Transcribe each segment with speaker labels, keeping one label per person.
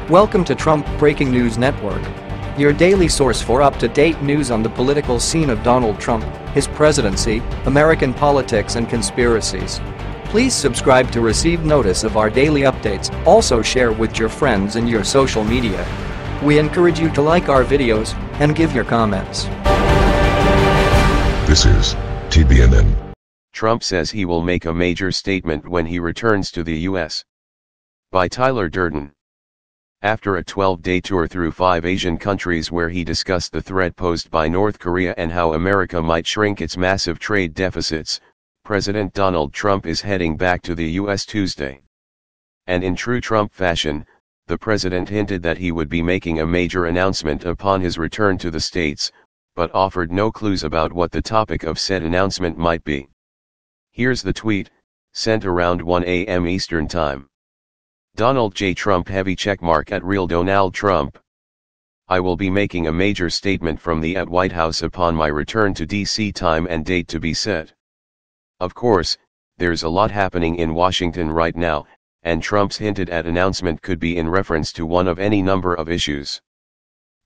Speaker 1: Welcome to Trump Breaking News Network, your daily source for up-to-date news on the political scene of Donald Trump, his presidency, American politics and conspiracies. Please subscribe to receive notice of our daily updates. Also share with your friends and your social media. We encourage you to like our videos and give your comments.
Speaker 2: This is TBNN.
Speaker 3: Trump says he will make a major statement when he returns to the U.S. By Tyler Durden. After a 12-day tour through 5 Asian countries where he discussed the threat posed by North Korea and how America might shrink its massive trade deficits, President Donald Trump is heading back to the U.S. Tuesday. And in true Trump fashion, the president hinted that he would be making a major announcement upon his return to the States, but offered no clues about what the topic of said announcement might be. Here's the tweet, sent around 1 a.m. Eastern Time. Donald J. Trump heavy checkmark at Real Donald Trump. I will be making a major statement from the White House upon my return to D.C. Time and date to be set. Of course, there's a lot happening in Washington right now, and Trump's hinted at announcement could be in reference to one of any number of issues.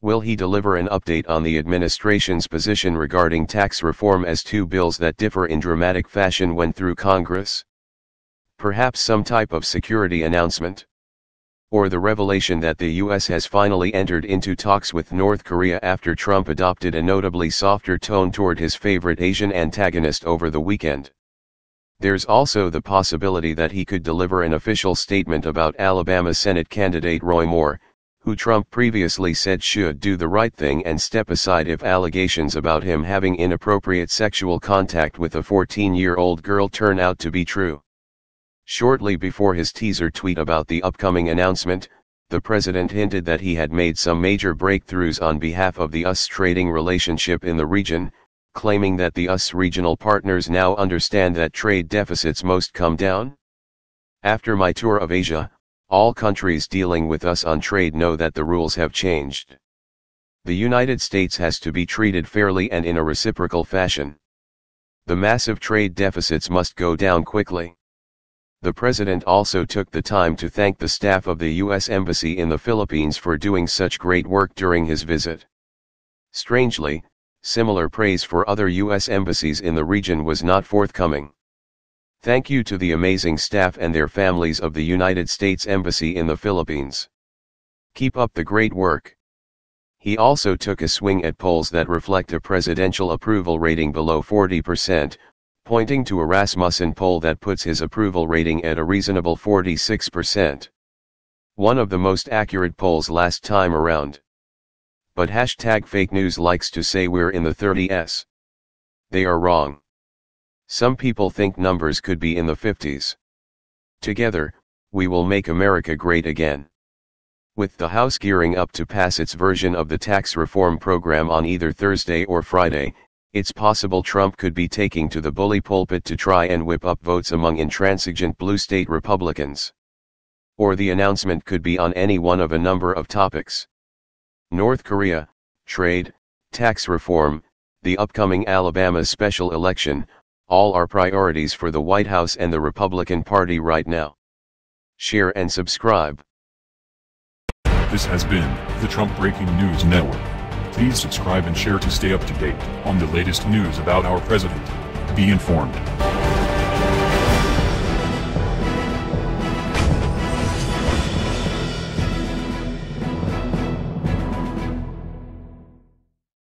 Speaker 3: Will he deliver an update on the administration's position regarding tax reform as two bills that differ in dramatic fashion went through Congress? Perhaps some type of security announcement? Or the revelation that the U.S. has finally entered into talks with North Korea after Trump adopted a notably softer tone toward his favorite Asian antagonist over the weekend. There's also the possibility that he could deliver an official statement about Alabama Senate candidate Roy Moore, who Trump previously said should do the right thing and step aside if allegations about him having inappropriate sexual contact with a 14-year-old girl turn out to be true. Shortly before his teaser tweet about the upcoming announcement, the president hinted that he had made some major breakthroughs on behalf of the US trading relationship in the region, claiming that the US regional partners now understand that trade deficits must come down. After my tour of Asia, all countries dealing with us on trade know that the rules have changed. The United States has to be treated fairly and in a reciprocal fashion. The massive trade deficits must go down quickly. The president also took the time to thank the staff of the U.S. Embassy in the Philippines for doing such great work during his visit. Strangely, similar praise for other U.S. embassies in the region was not forthcoming. Thank you to the amazing staff and their families of the United States Embassy in the Philippines. Keep up the great work. He also took a swing at polls that reflect a presidential approval rating below 40%, pointing to a Rasmussen poll that puts his approval rating at a reasonable 46%. One of the most accurate polls last time around. But #fake news likes to say we're in the 30s. They are wrong. Some people think numbers could be in the 50s. Together, we will make America great again. With the House gearing up to pass its version of the tax reform program on either Thursday or Friday, it's possible Trump could be taking to the bully pulpit to try and whip up votes among intransigent blue state Republicans. Or the announcement could be on any one of a number of topics. North Korea, trade, tax reform, the upcoming Alabama special election, all are priorities for the White House and the Republican Party right now. Share and subscribe.
Speaker 4: This has been the Trump Breaking News Network. Please subscribe and share to stay up to date on the latest news about our president. Be informed.